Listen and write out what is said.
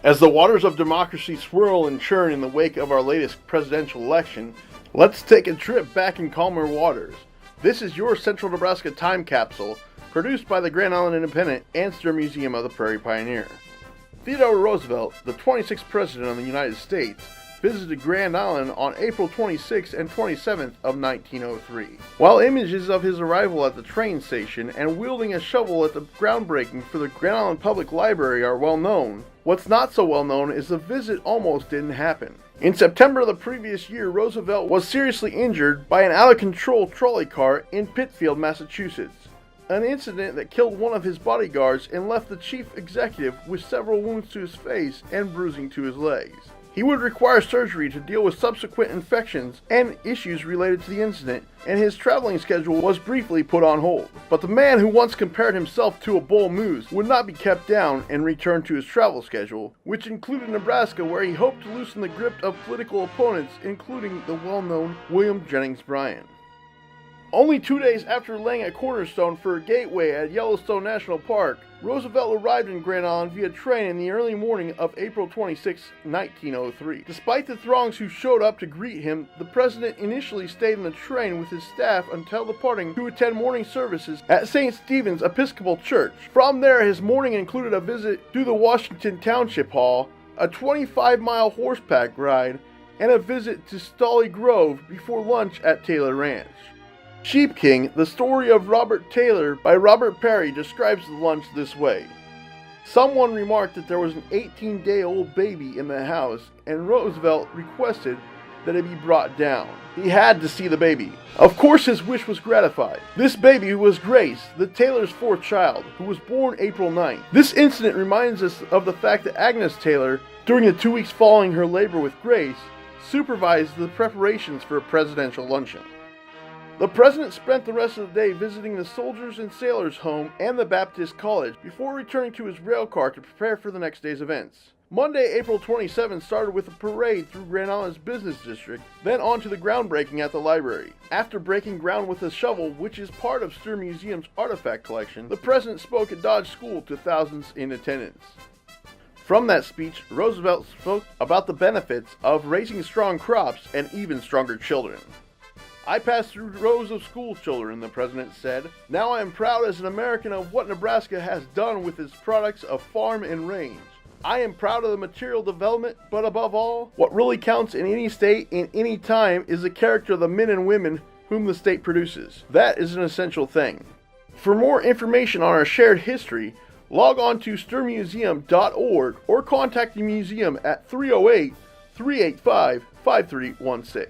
As the waters of democracy swirl and churn in the wake of our latest presidential election, let's take a trip back in calmer waters. This is your Central Nebraska Time Capsule, produced by the Grand Island Independent and Stir Museum of the Prairie Pioneer. Theodore Roosevelt, the 26th President of the United States, visited Grand Island on April 26th and 27th of 1903. While images of his arrival at the train station and wielding a shovel at the groundbreaking for the Grand Island Public Library are well known, what's not so well known is the visit almost didn't happen. In September of the previous year, Roosevelt was seriously injured by an out-of-control trolley car in Pittsfield, Massachusetts. An incident that killed one of his bodyguards and left the chief executive with several wounds to his face and bruising to his legs. He would require surgery to deal with subsequent infections and issues related to the incident, and his traveling schedule was briefly put on hold. But the man who once compared himself to a bull moose would not be kept down and returned to his travel schedule, which included Nebraska, where he hoped to loosen the grip of political opponents, including the well-known William Jennings Bryan. Only 2 days after laying a cornerstone for a gateway at Yellowstone National Park, Roosevelt arrived in Grand Island via train in the early morning of April 26, 1903. Despite the throngs who showed up to greet him, the president initially stayed in the train with his staff until departing to attend morning services at St. Stephen's Episcopal Church. From there, his morning included a visit to the Washington Township Hall, a 25-mile horseback ride, and a visit to Stolly Grove before lunch at Taylor Ranch. Sheep King, The Story of Robert Taylor by Robert Perry describes the lunch this way. Someone remarked that there was an 18-day-old baby in the house, and Roosevelt requested that it be brought down. He had to see the baby. Of course his wish was gratified. This baby was Grace, the Taylor's fourth child, who was born April 9th. This incident reminds us of the fact that Agnes Taylor, during the 2 weeks following her labor with Grace, supervised the preparations for a presidential luncheon. The president spent the rest of the day visiting the Soldiers and Sailors Home and the Baptist College before returning to his rail car to prepare for the next day's events. Monday, April 27th started with a parade through Grand Island's business district, then on to the groundbreaking at the library. After breaking ground with a shovel, which is part of Stir Museum's artifact collection, the president spoke at Dodge School to thousands in attendance. From that speech, Roosevelt spoke about the benefits of raising strong crops and even stronger children. I passed through rows of school children, the president said. Now I am proud as an American of what Nebraska has done with its products of farm and range. I am proud of the material development, but above all, what really counts in any state in any time is the character of the men and women whom the state produces. That is an essential thing. For more information on our shared history, log on to stirmuseum.org or contact the museum at 308-385-5316.